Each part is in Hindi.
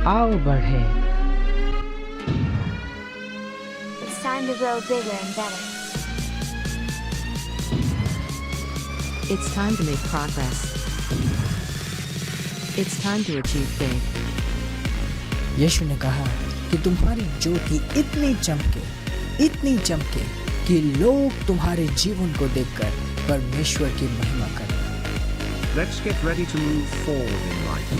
आओ बढ़े। It's time to grow bigger and better. It's time to make progress. It's time to achieve big. यीशु ने कहा कि तुम्हारी ज्योति इतनी चमके कि लोग तुम्हारे जीवन को देखकर परमेश्वर की महिमा करें। Let's get ready to move forward in life.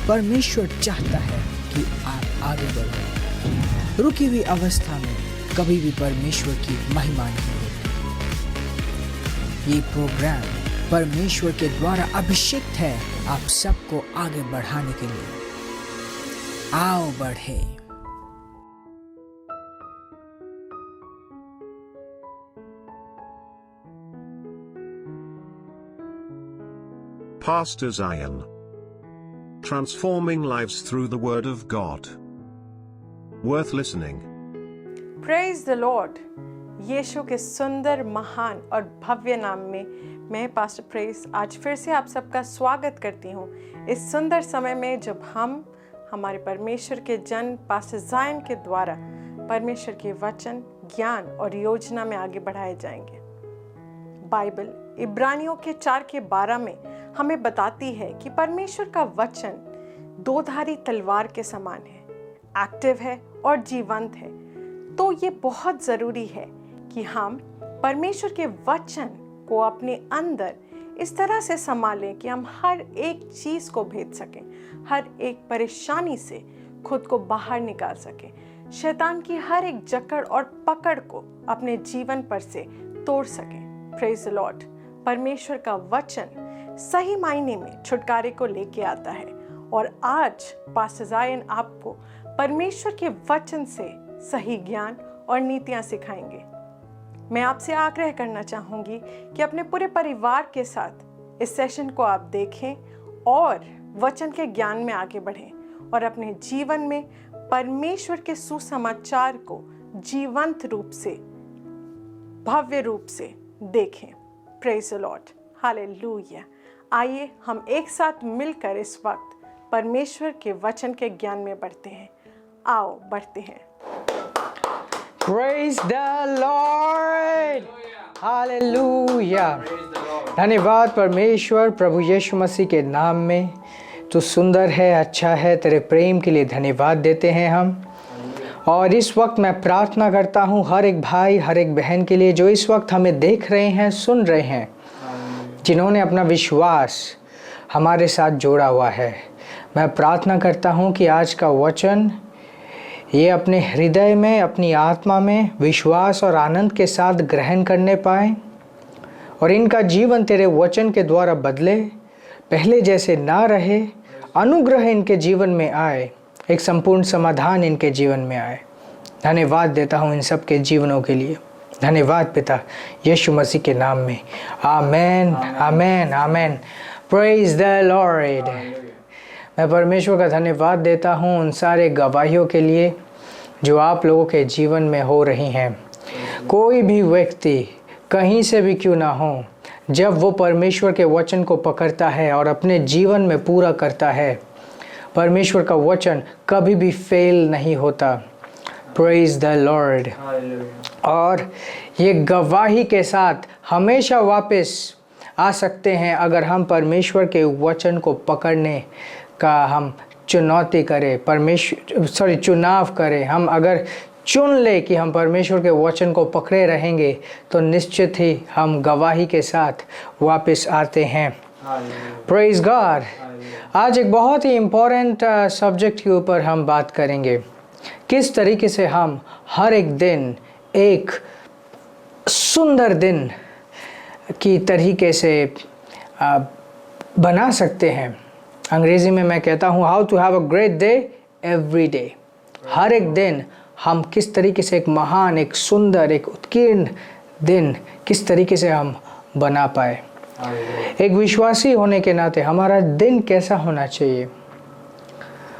परमेश्वर चाहता है कि आप आगे बढ़ो। रुकी हुई अवस्था में कभी भी परमेश्वर की महिमा नहीं होती। ये प्रोग्राम परमेश्वर के द्वारा अभिषेक है आप सबको आगे बढ़ाने के लिए। आओ बढ़े। Pastor Zion. Transforming lives through the Word of God. Worth listening. Praise the Lord. Yeshu के सुंदर, महान और भव्य नाम में मैं पास्टर प्रेस आज फिर से आप सबका स्वागत करती हूँ इस सुंदर समय में जब हम हमारे परमेश्वर के जन पास्टर ज़ायन के द्वारा परमेश्वर के वचन, ज्ञान और योजना में आगे बढ़ाए जाएंगे। बाइबल इब्रानियों के 4:12 में हमें बताती है कि परमेश्वर का वचन दोधारी तलवार के समान है, एक्टिव है और जीवंत है। तो ये बहुत ज़रूरी है कि हम परमेश्वर के वचन को अपने अंदर इस तरह से संभालें कि हम हर एक चीज़ को भेद सकें, हर एक परेशानी से खुद को बाहर निकाल सकें, शैतान की हर एक जकड़ और पकड़ को अपने जीवन पर से तोड़ सकें। Praise the Lord. परमेश्वर का वचन सही मायने में छुटकारे को लेके आता है और आज पास्टर ज़ायन आपको परमेश्वर के वचन से सही ज्ञान और नीतियाँ सिखाएंगे। मैं आपसे आग्रह करना चाहूँगी कि अपने पूरे परिवार के साथ इस सेशन को आप देखें और वचन के ज्ञान में आगे बढ़ें और अपने जीवन में परमेश्वर के सुसमाचार को जीवंत रूप से, भव्य रूप से देखें। Praise the Lord. हालेलुया। आइए हम एक साथ मिलकर इस वक्त परमेश्वर के वचन के ज्ञान में बढ़ते हैं। आओ बढ़ते हैं। Praise the Lord! Hallelujah! धन्यवाद परमेश्वर, प्रभु यीशु मसीह के नाम में। तू सुंदर है, अच्छा है, तेरे प्रेम के लिए धन्यवाद देते हैं हम। और इस वक्त मैं प्रार्थना करता हूँ हर एक भाई, हर एक बहन के लिए जो इस वक्त हमें देख रहे हैं, सुन रहे हैं, जिन्होंने अपना विश्वास हमारे साथ जोड़ा हुआ है। मैं प्रार्थना करता हूँ कि आज का वचन ये अपने हृदय में, अपनी आत्मा में विश्वास और आनंद के साथ ग्रहण करने पाएँ और इनका जीवन तेरे वचन के द्वारा बदले, पहले जैसे ना रहे, अनुग्रह इनके जीवन में आए, एक संपूर्ण समाधान इनके जीवन में आए। धन्यवाद देता हूँ इन सब के जीवनों के लिए। धन्यवाद पिता, यीशु मसीह के नाम में। Amen, amen, amen. Praise the Lord. मैं परमेश्वर का धन्यवाद देता हूँ उन सारे गवाहियों के लिए जो आप लोगों के जीवन में हो रही हैं। कोई भी व्यक्ति कहीं से भी क्यों ना हो, जब वो परमेश्वर के वचन को पकड़ता है और अपने जीवन में पूरा करता है, परमेश्वर का वचन कभी भी फेल नहीं होता। Praise the Lord. और ये गवाही के साथ हमेशा वापस आ सकते हैं अगर हम परमेश्वर के वचन को पकड़ने का हम चुनाव करें। हम अगर चुन ले कि हम परमेश्वर के वचन को पकड़े रहेंगे तो निश्चित ही हम गवाही के साथ वापस आते हैं। Praise God. आज एक बहुत ही इम्पोर्टेंट सब्जेक्ट के ऊपर हम बात करेंगे। किस तरीके से हम हर एक दिन एक सुंदर दिन की तरीके से बना सकते हैं। अंग्रेज़ी में मैं कहता हूँ how to have a great day every day. हर एक दिन हम किस तरीके से एक महान, एक सुंदर, एक उत्कीर्ण दिन किस तरीके से हम बना पाए। एक विश्वासी होने के नाते हमारा दिन कैसा होना चाहिए।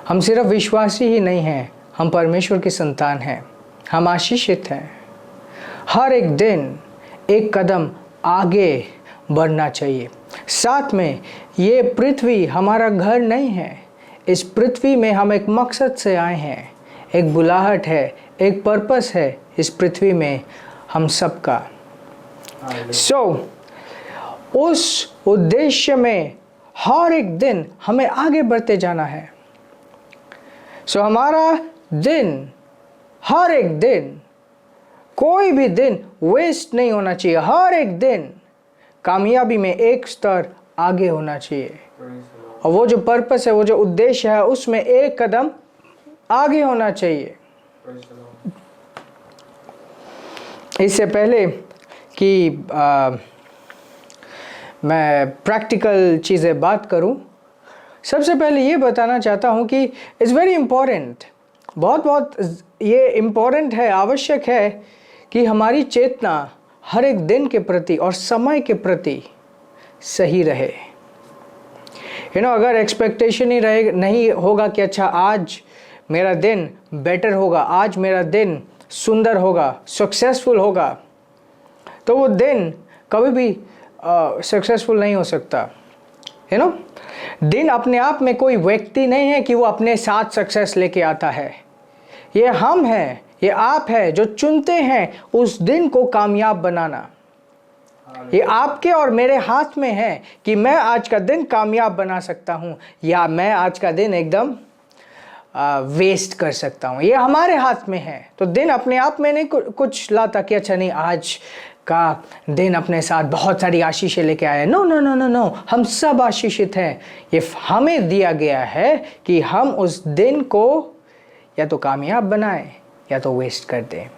हम सिर्फ विश्वासी ही नहीं हैं, हम परमेश्वर की संतान हैं, हम आशीषित हैं। हर एक दिन एक कदम आगे बढ़ना चाहिए। साथ में ये पृथ्वी हमारा घर नहीं है, इस पृथ्वी में हम एक मकसद से आए हैं, एक बुलाहट है, एक पर्पस है इस पृथ्वी में हम सबका। उस उद्देश्य में हर एक दिन हमें आगे बढ़ते जाना है। हमारा दिन, हर एक दिन, कोई भी दिन वेस्ट नहीं होना चाहिए। हर एक दिन कामयाबी में एक स्तर आगे होना चाहिए, और वो जो पर्पस है, वो जो उद्देश्य है, उसमें एक कदम आगे होना चाहिए। इससे पहले कि मैं प्रैक्टिकल चीज़ें बात करूं, सबसे पहले ये बताना चाहता हूं कि इट्स वेरी इम्पोर्टेंट, बहुत ये इम्पोर्टेंट है, आवश्यक है कि हमारी चेतना हर एक दिन के प्रति और समय के प्रति सही रहे। अगर एक्सपेक्टेशन ही नहीं होगा कि अच्छा आज मेरा दिन बेटर होगा, आज मेरा दिन सुंदर होगा, सक्सेसफुल होगा, तो वो दिन कभी भी सक्सेसफुल नहीं हो सकता। दिन अपने आप में कोई व्यक्ति नहीं है कि वो अपने साथ सक्सेस लेके आता है। ये हम हैं, ये आप है जो चुनते हैं उस दिन को कामयाब बनाना। ये आपके और मेरे हाथ में है कि मैं आज का दिन कामयाब बना सकता हूँ या मैं आज का दिन एकदम वेस्ट कर सकता हूँ। ये हमारे हाथ में है। तो दिन अपने आप में नहीं कुछ लाता कि अच्छा नहीं, आज का दिन अपने साथ बहुत सारी आशीषें लेके आए। No no no no no, हम सब आशीषित हैं। ये हमें दिया गया है कि हम उस दिन को या तो कामयाब बनाएं या तो वेस्ट कर दें।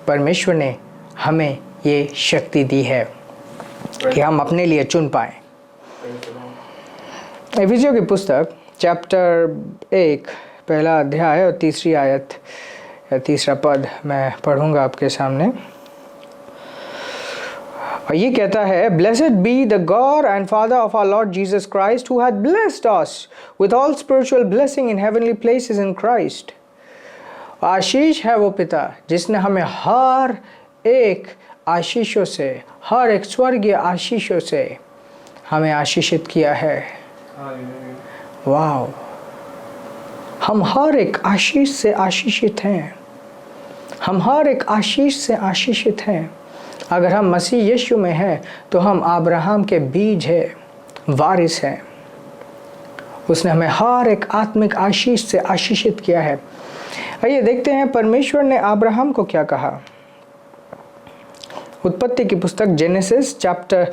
परमेश्वर ने हमें ये शक्ति दी है कि हम अपने लिए चुन पाएं। एफिसियों की पुस्तक चैप्टर 1 पहला अध्याय और तीसरी आयत या तीसरा पद मैं पढ़ूंगा आपके सामने। और ये कहता है, Blessed be the God and Father of our Lord Jesus Christ, who hath blessed us with all spiritual blessing in heavenly places in Christ. आशीष है वो पिता जिसने हमें हर एक आशीषों से, हर एक स्वर्गीय आशीषों से हमें आशीषित किया है। वाओ, हम हर एक आशीष से आशीषित हैं। हम हर एक आशीष से आशीषित हैं। अगर हम मसीह यीशु में हैं तो हम अब्राहम के बीज हैं, वारिस हैं। उसने हमें हर एक आत्मिक आशीष से आशीषित किया है। आइए देखते हैं परमेश्वर ने अब्राहम को क्या कहा। उत्पत्ति की पुस्तक जेनेसिस चैप्टर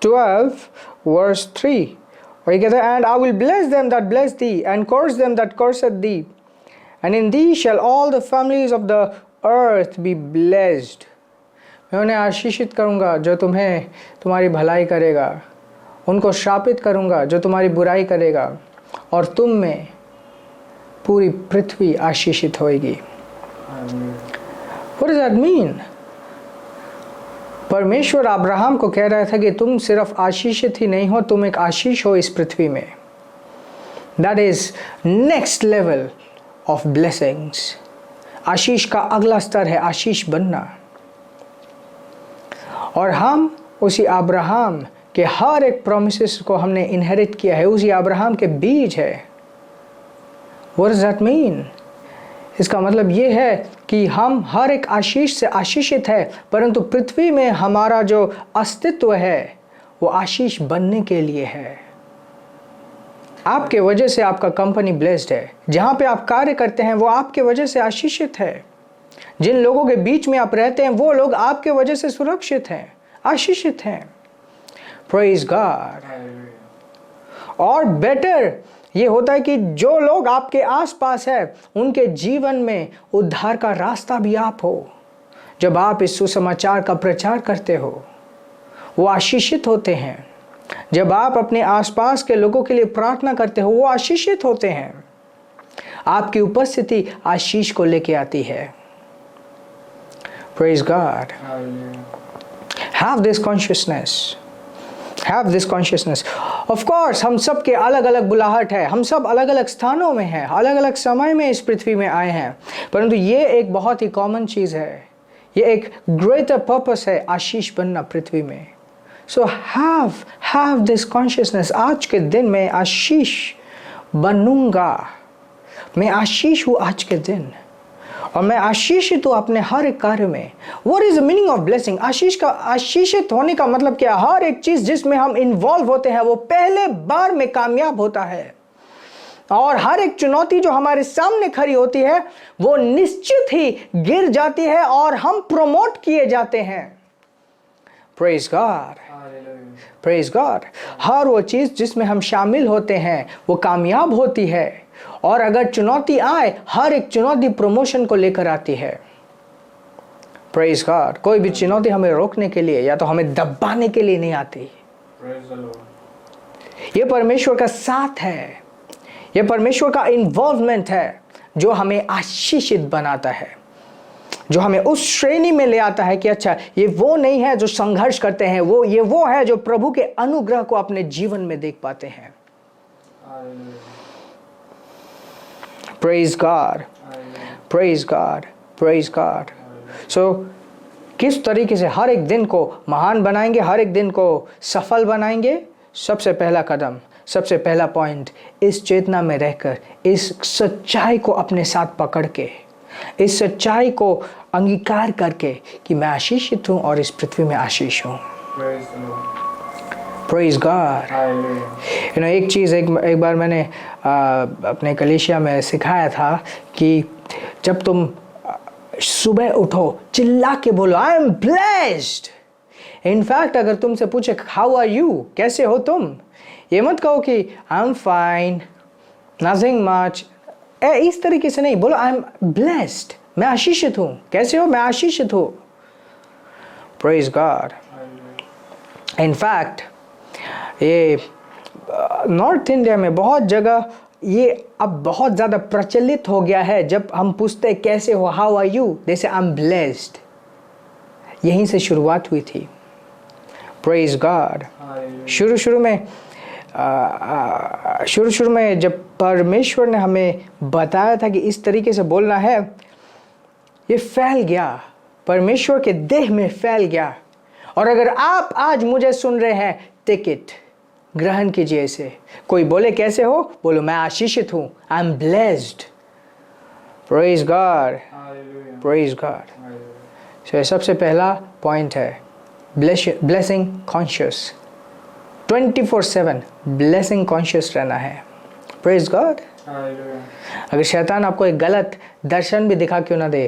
12 वर्स 3, और ये कहता है, and I will bless them that bless thee and curse them that curseth thee, and in thee shall all the families of the earth be blessed. मैं उन्हें आशीषित करूंगा जो तुम्हें तुम्हारी भलाई करेगा, उनको श्रापित करूंगा जो तुम्हारी बुराई करेगा, और तुम में पूरी पृथ्वी आशीषित होएगी। What does that mean? परमेश्वर अब्राहम को कह रहा था कि तुम सिर्फ आशीषित ही नहीं हो, तुम एक आशीष हो इस पृथ्वी में। That is next level of blessings. आशीष का अगला स्तर है आशीष बनना। और हम उसी अब्राहम के हर एक प्रोमिसेस को हमने इनहेरिट किया है, उसी अब्राहम के बीज है। What does that mean? इसका मतलब ये है कि हम हर एक आशीष से आशीषित है, परंतु पृथ्वी में हमारा जो अस्तित्व है वो आशीष बनने के लिए है। आपके वजह से आपका कंपनी ब्लेस्ड है। जहाँ पे आप कार्य करते हैं वो आपके वजह से आशीषित है। जिन लोगों के बीच में आप रहते हैं वो लोग आपके वजह से सुरक्षित हैं, आशीषित हैं। Praise God. और बेटर ये होता है कि जो लोग आपके आसपास है उनके जीवन में उद्धार का रास्ता भी आप हो। जब आप इस सुसमाचार का प्रचार करते हो वो आशीषित होते हैं। जब आप अपने आसपास के लोगों के लिए प्रार्थना करते हो वो आशीषित होते हैं। आपकी उपस्थिति आशीष को लेके आती है। Praise God. Have this consciousness. Have this consciousness. Of course, हम सब के अलग अलग बुलाहट है, हम सब अलग अलग स्थानों में हैं, अलग अलग समय में इस पृथ्वी में आए हैं, परंतु ये एक बहुत ही कॉमन चीज़ है। ये एक ग्रेटर पर्पस है, आशीष बनना पृथ्वी में। So have this consciousness. आज के दिन में आशीष बनूंगा। मैं आशीष हूँ आज के दिन, और मैं आशीषित हूँ अपने हर एक कार्य में। What is the meaning of blessing? आशीषित होने का मतलब क्या? हर एक चीज जिसमें हम इन्वॉल्व होते हैं वो पहले बार में कामयाब होता है, और हर एक चुनौती जो हमारे सामने खड़ी होती है वो निश्चित ही गिर जाती है और हम प्रमोट किए जाते हैं। Praise God, Praise God। हर वो चीज जिसमें हम शामिल होते हैं वो कामयाब होती है, और अगर चुनौती आए, हर एक चुनौती प्रमोशन को लेकर आती है। Praise God। कोई भी चुनौती हमें रोकने के लिए या तो हमें दबाने के लिए नहीं आती। ये परमेश्वर का साथ है, ये परमेश्वर का इन्वॉल्वमेंट है जो हमें आशीषित बनाता है, जो हमें उस श्रेणी में ले आता है कि अच्छा, ये वो नहीं है जो संघर्ष करते हैं, ये वो है जो प्रभु के अनुग्रह को अपने जीवन में देख पाते हैं। Praise God, Praise God, Praise God। So किस तरीके से हर एक दिन को महान बनाएंगे, हर एक दिन को सफल बनाएंगे? सबसे पहला कदम, सबसे पहला पॉइंट, इस चेतना में रहकर, इस सच्चाई को अपने साथ पकड़ के, इस सच्चाई को अंगीकार करके कि मैं आशीषित हूँ और इस पृथ्वी में आशीष हूँ। Praise God। एक चीज़ एक बार मैंने अपने कलीसिया में सिखाया था कि जब तुम सुबह उठो, चिल्ला के बोलो आई एम ब्लेस्ड। इनफैक्ट अगर तुमसे पूछे हाउ आर यू, कैसे हो तुम, ये मत कहो कि I am fine, nothing much. इस तरीके से नहीं, बोलो आई एम ब्लेस्ड, मैं आशीषित हूँ। कैसे हो? मैं आशीषित हूँ। Praise God. इनफैक्ट ये नॉर्थ इंडिया में बहुत जगह ये अब बहुत ज़्यादा प्रचलित हो गया है। जब हम पूछते हैं कैसे हो, हाउ आर यू, दे से आई एम ब्लेस्ड। यहीं से शुरुआत हुई थी। Praise God. शुरू में जब परमेश्वर ने हमें बताया था कि इस तरीके से बोलना है, ये फैल गया, परमेश्वर के देह में फैल गया। और अगर आप आज मुझे सुन रहे हैं, टिकट ग्रहण कीजिए इसे। कोई बोले कैसे हो, बोलो मैं आशीषित हूँ, I am blessed. Praise God, praise God. So सबसे पहला पॉइंट है ब्लेसिंग कॉन्शियस। 24/7 ब्लेसिंग कॉन्शियस रहना है। Praise God. अगर शैतान आपको एक गलत दर्शन भी दिखा क्यों ना दे,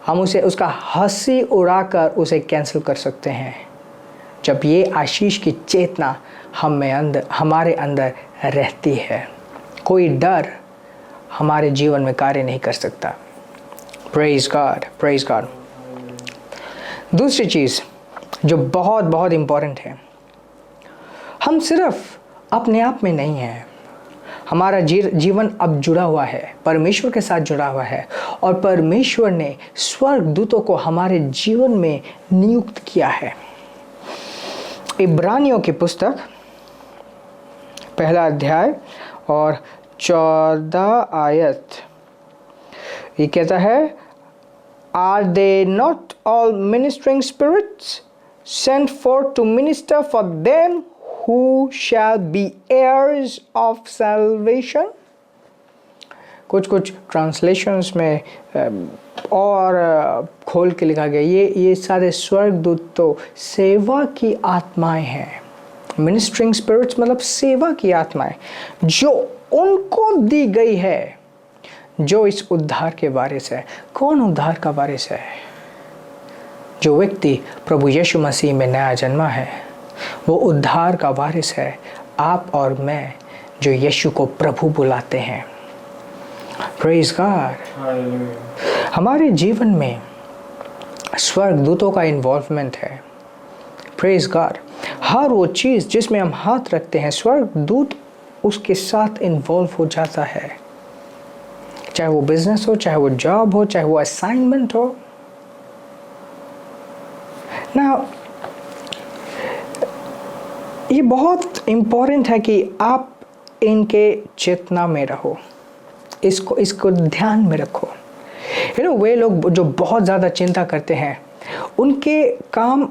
हम उसे उसका हंसी उड़ाकर उसे कैंसिल कर सकते हैं, जब ये आशीष की चेतना हमारे अंदर रहती है। कोई डर हमारे जीवन में कार्य नहीं कर सकता। Praise God, praise God. दूसरी चीज़ जो बहुत बहुत इम्पोर्टेंट है, हम सिर्फ अपने आप में नहीं हैं, हमारा जीवन अब जुड़ा हुआ है, परमेश्वर के साथ जुड़ा हुआ है, और परमेश्वर ने स्वर्ग दूतों को हमारे जीवन में नियुक्त किया है। इब्रानियों की पुस्तक 1 अध्याय और 14 आयत, ये कहता है, Are they not all ministering spirits sent forth to minister for them who shall be heirs of salvation? कुछ ट्रांसलेशंस में और खोल के लिखा गया, ये सारे स्वर्गदूत तो सेवा की आत्माएं हैं। मिनिस्ट्रिंग स्पिरिट्स मतलब सेवा की आत्माएं, जो उनको दी गई है, जो इस उद्धार के वारिस है। कौन उद्धार का वारिस है? जो व्यक्ति प्रभु यीशु मसीह में नया जन्मा है, वो उद्धार का वारिस है। आप और मैं जो यीशु को प्रभु बुलाते हैं। Praise God. हमारे जीवन में स्वर्गदूतों का इन्वॉल्वमेंट है। Praise God. हर वो चीज़ जिसमें हम हाथ रखते हैं, स्वर्गदूत उसके साथ इन्वॉल्व हो जाता है। चाहे वो बिजनेस हो, चाहे वो जॉब हो, चाहे वो असाइनमेंट हो ना। ये बहुत इम्पोर्टेंट है कि आप इनके चेतना में रहो, इसको ध्यान में रखो। वे लोग जो बहुत ज़्यादा चिंता करते हैं, उनके काम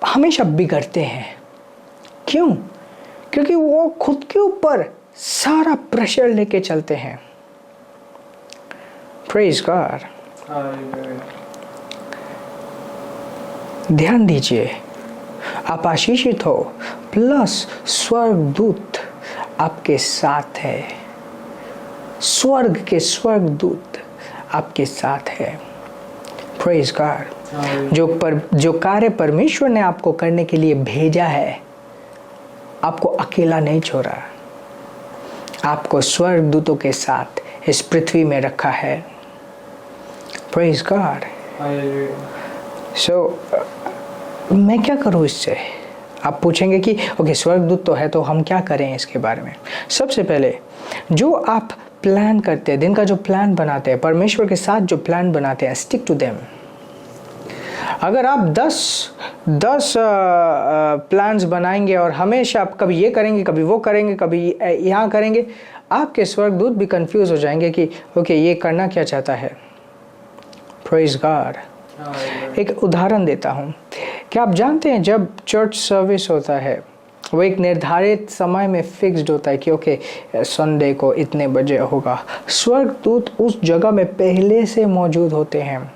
हमेशा बिगड़ते हैं। क्यों? क्योंकि वो खुद के ऊपर सारा प्रेशर लेके चलते हैं। Praise God. ध्यान दीजिए, आप आशीषित हो, प्लस स्वर्गदूत आपके साथ है। स्वर्ग के स्वर्गदूत आपके साथ है। Praise God. जो कार्य परमेश्वर ने आपको करने के लिए भेजा है, आपको अकेला नहीं छोड़ा, आपको स्वर्गदूतों के साथ इस पृथ्वी में रखा है। Praise God. सो मैं क्या करूँ इससे? आप पूछेंगे कि ओके, स्वर्गदूत तो है, तो हम क्या करें इसके बारे में? सबसे पहले, जो आप प्लान करते हैं, दिन का जो प्लान बनाते हैं, परमेश्वर के साथ जो प्लान बनाते हैं, स्टिक टू देम। अगर आप 10 प्लान्स बनाएंगे और हमेशा आप कभी ये करेंगे, कभी वो करेंगे, कभी यहाँ करेंगे, आपके स्वर्गदूत भी कंफ्यूज हो जाएंगे कि ओके, ये करना क्या चाहता है। Praise God. एक उदाहरण देता हूँ। क्या आप जानते हैं, जब चर्च सर्विस होता है, वो एक निर्धारित समय में फिक्स्ड होता है कि ओके, संडे को इतने बजे होगा। स्वर्गदूत उस जगह में पहले से मौजूद होते हैं।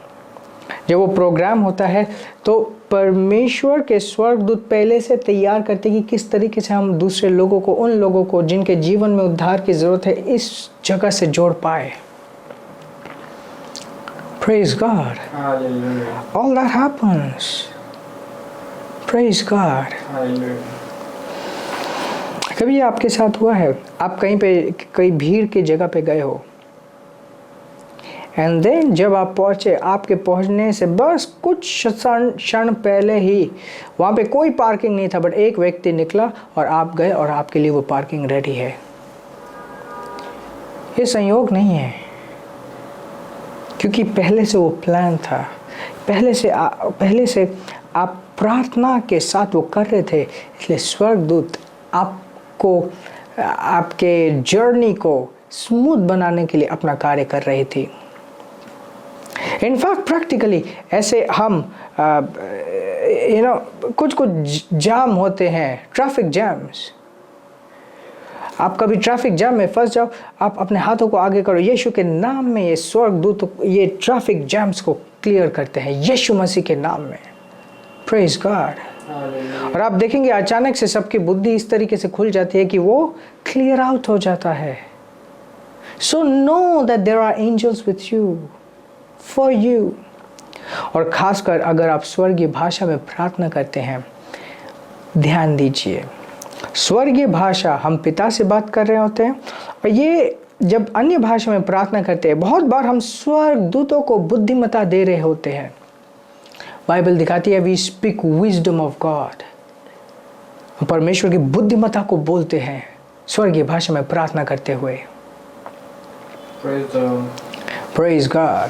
जब वो प्रोग्राम होता है तो परमेश्वर के स्वर्गदूत पहले से तैयार करते हैं कि किस तरीके से हम दूसरे लोगों को, उन लोगों को जिनके जीवन में उद्धार की ज़रूरत है, इस जगह से जोड़ पाए। Praise God. Hallelujah. All that happens. Praise God. Hallelujah. कभी आपके साथ हुआ है, आप कहीं पे कई भीड़ की जगह पे गए हो, एंड देन जब आप पहुंचे, आपके पहुंचने से बस कुछ क्षण पहले ही वहाँ पे कोई पार्किंग नहीं था, बट एक व्यक्ति निकला और आप गए और आपके लिए वो पार्किंग रेडी है। ये संयोग नहीं है, क्योंकि पहले से वो प्लान था, पहले से आप प्रार्थना के साथ वो कर रहे थे, इसलिए स्वर्गदूत आपको, आपके जर्नी को स्मूथ बनाने के लिए अपना कार्य कर रही थी। इनफैक्ट प्रैक्टिकली ऐसे हम कुछ जाम होते हैं, ट्रैफिक जैम्स। आप कभी ट्रैफिक जाम में फंस जाओ, आप अपने हाथों को आगे करो, यीशु के नाम में ये स्वर्गदूत ये ट्रैफिक जैम्स को क्लियर करते हैं, यीशु मसीह के नाम में। Praise God. और आप देखेंगे अचानक से सबकी बुद्धि इस तरीके से खुल जाती है कि वो क्लियर आउट हो जाता है। So know that there are angels with you, for you. और खासकर अगर आप स्वर्गीय भाषा में प्रार्थना करते हैं, ध्यान दीजिए, स्वर्गीय भाषा हम पिता से बात कर रहे होते हैं, और ये जब अन्य भाषा में प्रार्थना करते हैं, बहुत बार हम स्वर्गदूतों को बुद्धिमत्ता दे रहे होते हैं। बाइबल दिखाती है we speak wisdom of God, परमेश्वर की बुद्धिमत्ता को बोलते हैं स्वर्गीय भाषा में प्रार्थना करते हुए। Praise God.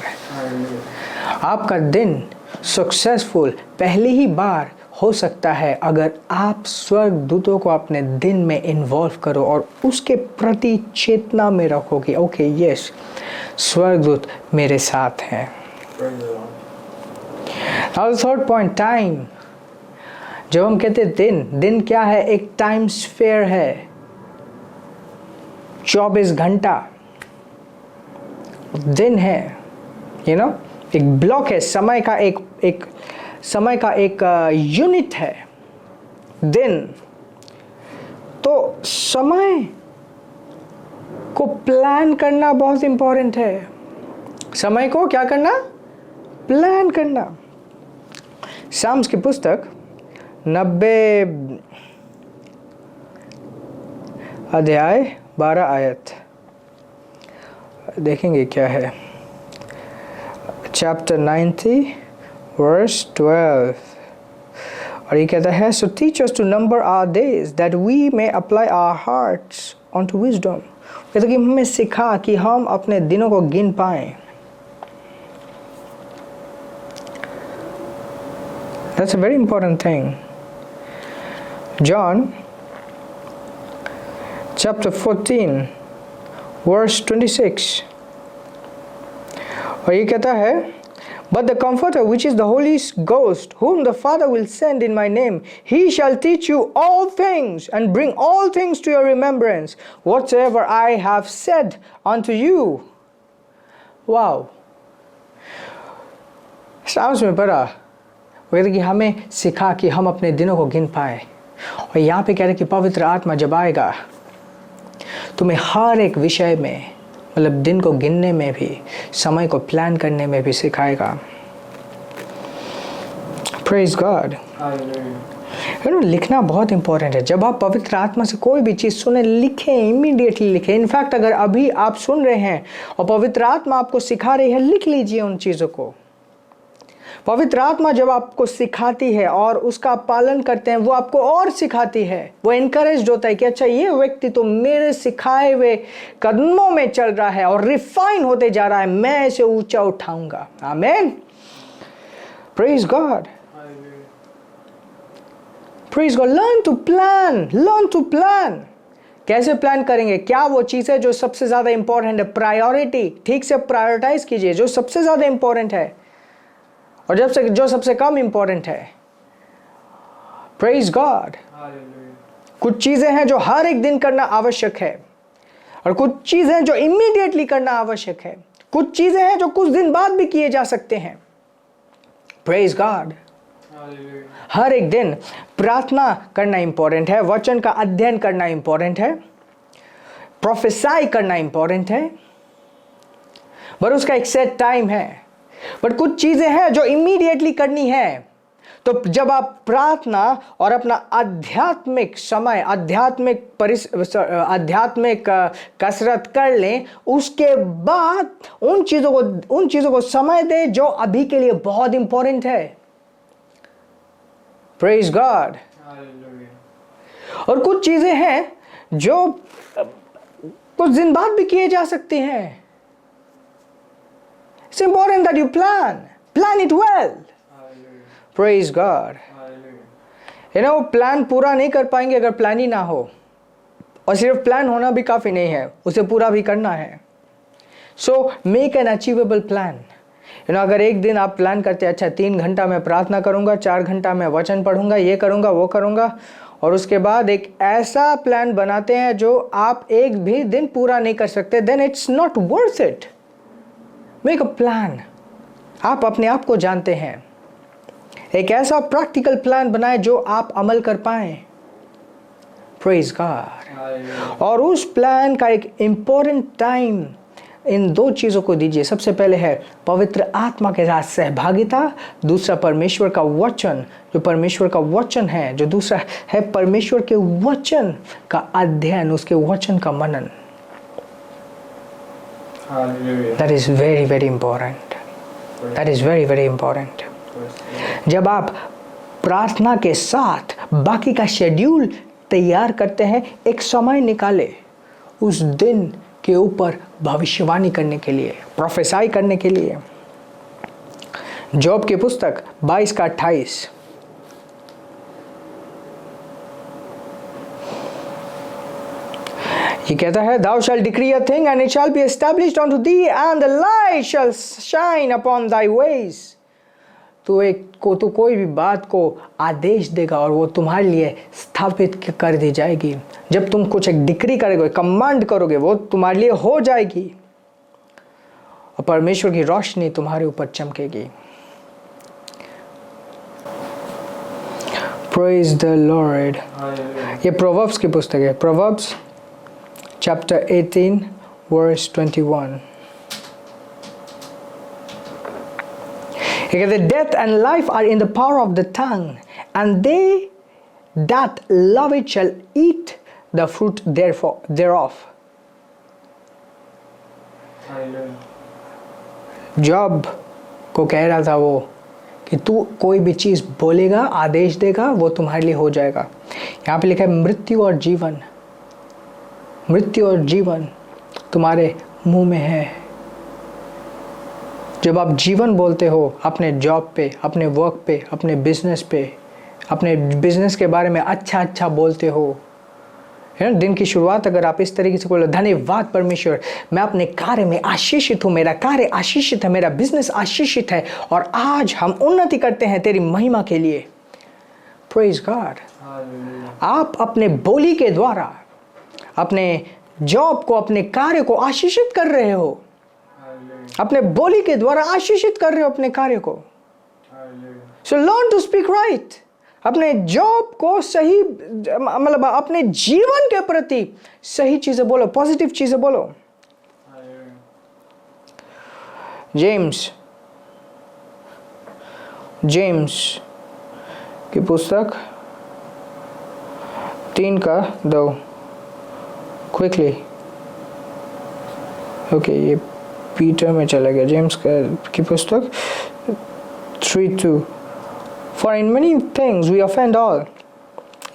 आपका दिन सक्सेसफुल पहली ही बार हो सकता है अगर आप स्वर्गदूतों को अपने दिन में इन्वॉल्व करो और उसके प्रति चेतना में रखो कि ओके यस, स्वर्गदूत मेरे साथ हैं। Now the third point, time. जब हम कहते हैं दिन क्या है? एक टाइम स्फीयर है, 24 घंटा दिन है, एक ब्लॉक है, समय का एक यूनिट है दिन। तो समय को प्लान करना बहुत इंपॉर्टेंट है। समय को क्या करना? प्लान करना। साम्स की पुस्तक 90 अध्याय 12 आयत देखेंगे क्या है। चैप्टर 90 वर्स 12, और ये कहता है, so teach us to number our days that we may apply our hearts unto wisdom. कहता कि हमें सिखा कि हम अपने दिनों को गिन पाएं। That's a very important thing. John chapter 14 verse 26, और ये कहता है, But the Comforter, which is the Holy Ghost, whom the Father will send in my name, he shall teach you all things and bring all things to your remembrance, whatsoever I have said unto you. Wow. Sound में पढ़ा वो कहते कि हमें सिखा कि हम अपने दिनों को गिन पाए, और यहाँ पे कह रहे कि पवित्र आत्मा जब आएगा तुम्हें हर एक विषय में, मतलब दिन को गिनने में भी, समय को प्लान करने में भी सिखाएगा। Praise God. लिखना बहुत इंपॉर्टेंट है। जब आप पवित्र आत्मा से कोई भी चीज़ सुने, लिखें, इमीडिएटली लिखें। इनफैक्ट अगर अभी आप सुन रहे हैं और पवित्र आत्मा आपको सिखा रही है, लिख लीजिए उन चीज़ों को। पवित्र आत्मा जब आपको सिखाती है और उसका पालन करते हैं, वो आपको और सिखाती है। वो इनकरेज होता है कि अच्छा ये व्यक्ति तो मेरे सिखाए हुए कदमों में चल रहा है और रिफाइन होते जा रहा है, मैं इसे ऊंचा उठाऊंगा। आमीन। Praise God. Praise God. Learn to plan, learn to plan. कैसे प्लान करेंगे? क्या वो चीज़ है जो सबसे ज़्यादा इंपॉर्टेंट है? प्रायोरिटी ठीक से प्रायोरिटाइज कीजिए जो सबसे ज़्यादा इंपॉर्टेंट है, और जो सबसे कम इंपॉर्टेंट है। Praise God. कुछ चीजें हैं जो हर एक दिन करना आवश्यक है, और कुछ चीजें जो इमीडिएटली करना आवश्यक है। कुछ चीजें हैं जो कुछ दिन बाद भी किए जा सकते हैं। Praise God. हर एक दिन प्रार्थना करना इंपॉर्टेंट है, वचन का अध्ययन करना इंपॉर्टेंट है, प्रोफेसाई करना इंपॉर्टेंट है, पर उसका एक सेट टाइम है। बट कुछ चीजें हैं जो इमीडिएटली करनी है। तो जब आप प्रार्थना और अपना आध्यात्मिक समय, आध्यात्मिक कसरत कर लें, उसके बाद उन चीजों को समय दें जो अभी के लिए बहुत इंपॉर्टेंट है। Praise God. और कुछ चीजें हैं जो कुछ दिन बाद भी किए जा सकती हैं। It's important that you plan it well. Praise God. Plan पूरा नहीं कर पाएंगे अगर प्लान ही ना हो, और सिर्फ प्लान होना भी काफ़ी नहीं है, उसे पूरा भी करना है। So make an achievable plan. अगर एक दिन आप प्लान करते हैं, अच्छा 3 घंटा मैं प्रार्थना करूंगा, 4 घंटा मैं वचन पढ़ूंगा, ये करूंगा वो करूंगा, और उसके बाद एक ऐसा प्लान बनाते हैं जो आप एक भी दिन पूरा नहीं कर सकते, then it's not worth it. Make a plan. आप अपने आप को जानते हैं, एक ऐसा प्रैक्टिकल प्लान बनाएं जो आप अमल कर पाएं। Praise God. और उस प्लान का एक इंपॉर्टेंट टाइम इन 2 चीज़ों को दीजिए। सबसे पहले है पवित्र आत्मा के साथ सहभागिता, दूसरा परमेश्वर का वचन, जो परमेश्वर का वचन है, जो दूसरा है परमेश्वर के वचन का अध्ययन, उसके वचन का मनन। That is very very important. That is very very important. जब आप प्रार्थना के साथ बाकी का शेड्यूल तैयार करते हैं, एक समय निकाले उस दिन के ऊपर भविष्यवाणी करने के लिए, प्रोफेसाई करने के लिए। जॉब की पुस्तक 22 का 28। ये कहता है, Thou shalt decree a thing and it shall be established unto thee, and the light shall shine upon thy ways. तू कोई भी बात को आदेश देगा और वो तुम्हारे लिए स्थापित कर दी जाएगी। जब तुम कुछ एक डिक्री करोगे, कमांड करोगे, वो तुम्हारे लिए हो जाएगी, और परमेश्वर की रोशनी तुम्हारे ऊपर चमकेगी। Praise the Lord. ये प्रोवर्ब्स की पुस्तक है, proverbs chapter 18 verse 21. He said, death and life are in the power of the tongue, and they that love it shall eat the fruit thereof. Job को कह रहा था वो कि तू कोई भी चीज़ बोलेगा, आदेश देगा, वो तुम्हारे लिए हो जाएगा। यहाँ पे लिखा है मृत्यु और जीवन, मृत्यु और जीवन तुम्हारे मुंह में है। जब आप जीवन बोलते हो अपने जॉब पे, अपने वर्क पे, अपने बिजनेस पे, अपने बिजनेस के बारे में अच्छा अच्छा बोलते हो, है ना, दिन की शुरुआत अगर आप इस तरीके से बोलो, धन्यवाद परमेश्वर, मैं अपने कार्य में आशीषित हूँ, मेरा कार्य आशीषित है, मेरा बिजनेस आशीषित है और आज हम उन्नति करते हैं तेरी महिमा के लिए। Praise God. आप अपने बोली के द्वारा अपने जॉब को, अपने कार्य को आशीषित कर रहे हो, अपने बोली के द्वारा आशीषित कर रहे हो अपने कार्य को। So learn to speak right. अपने जॉब को सही, मतलब अपने जीवन के प्रति सही चीजें बोलो, पॉजिटिव चीजें बोलो। जेम्स की पुस्तक 3:2 क्विकली। ओके, ये पीटर में चला गया। जेम्स की पुस्तक 3:2 For in many things we offend all.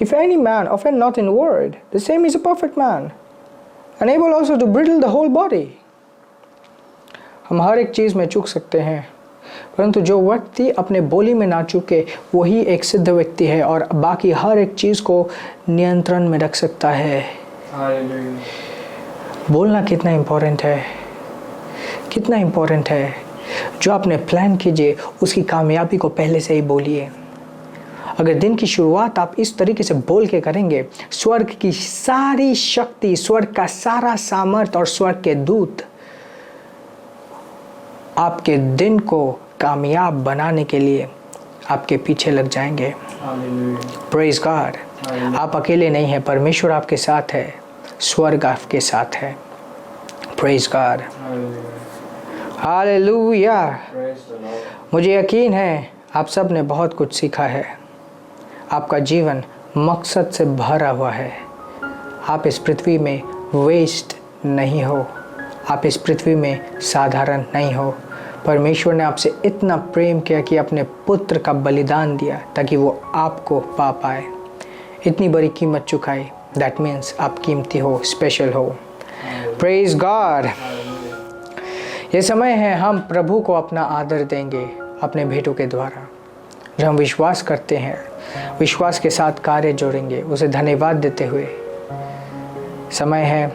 If any man offend not in word, the same is a perfect man, and able also to bridle the whole body. हम हर एक चीज़ में चूक सकते हैं, परंतु जो व्यक्ति अपने बोली में ना चूके वही एक सिद्ध व्यक्ति है और बाकी हर एक चीज़ को नियंत्रण में रख सकता है। बोलना कितना इम्पोर्टेंट है, कितना इम्पोर्टेंट है। जो आपने प्लान कीजिए उसकी कामयाबी को पहले से ही बोलिए। अगर दिन की शुरुआत आप इस तरीके से बोल के करेंगे, स्वर्ग की सारी शक्ति, स्वर्ग का सारा सामर्थ और स्वर्ग के दूत आपके दिन को कामयाब बनाने के लिए आपके पीछे लग जाएंगे। Praise God. आप अकेले नहीं हैं, परमेश्वर आपके साथ है, स्वर्ग आपके साथ है। Praise God. हालेलुया। मुझे यकीन है आप सब ने बहुत कुछ सीखा है। आपका जीवन मकसद से भरा हुआ है। आप इस पृथ्वी में वेस्ट नहीं हो, आप इस पृथ्वी में साधारण नहीं हो। परमेश्वर ने आपसे इतना प्रेम किया कि अपने पुत्र का बलिदान दिया ताकि वो आपको पा पाए। इतनी बड़ी कीमत चुकाई। दैट मीन्स आप कीमती हो, स्पेशल हो। Praise God. ये समय है हम प्रभु को अपना आदर देंगे अपने भेंटों के द्वारा। जो हम विश्वास करते हैं, विश्वास के साथ कार्य जोड़ेंगे, उसे धन्यवाद देते हुए। समय है,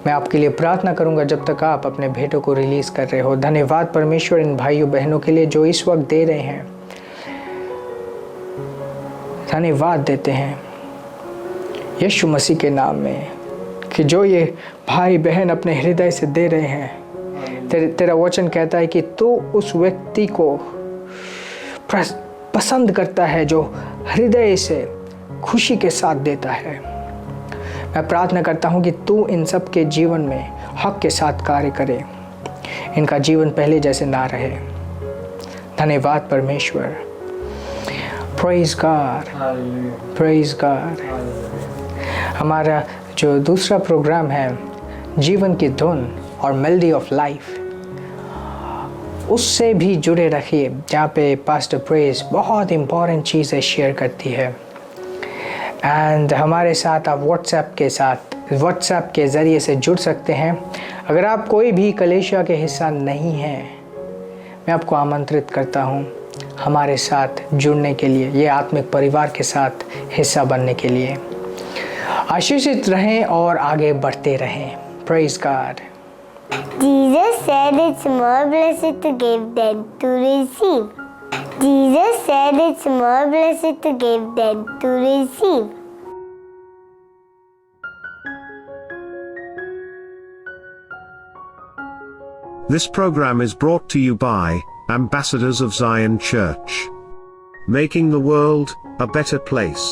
मैं आपके लिए प्रार्थना करूंगा जब तक आप अपने भेंटों को रिलीज़ कर रहे हो। धन्यवाद परमेश्वर इन भाइयों बहनों के लिए जो इस वक्त दे रहे हैं। धन्यवाद देते हैं यीशु मसीह के नाम में कि जो ये भाई बहन अपने हृदय से दे रहे हैं। तेरा वचन कहता है कि तू उस व्यक्ति को पसंद करता है जो हृदय से खुशी के साथ देता है। मैं प्रार्थना करता हूँ कि तू इन सब के जीवन में हक के साथ कार्य करे, इनका जीवन पहले जैसे ना रहे। धन्यवाद परमेश्वर। Praise God, praise God. हमारा जो दूसरा प्रोग्राम है जीवन की धुन और मेलोडी ऑफ लाइफ, उससे भी जुड़े रखिए, जहाँ पे पास्टर प्रेज बहुत इम्पॉर्टेंट चीज़ें शेयर करती है। एंड हमारे साथ आप व्हाट्सएप के ज़रिए से जुड़ सकते हैं। अगर आप कोई भी कलीसिया के हिस्सा नहीं हैं, मैं आपको आमंत्रित करता हूँ हमारे साथ जुड़ने के लिए, ये आत्मिक परिवार के साथ हिस्सा बनने के लिए। आशीषित रहें और आगे बढ़ते रहें। Praise God. Jesus said it's more blessed to give than to receive. Jesus said it's more blessed to give than to receive. This program is brought to you by Ambassadors of Zion Church, making the world a better place.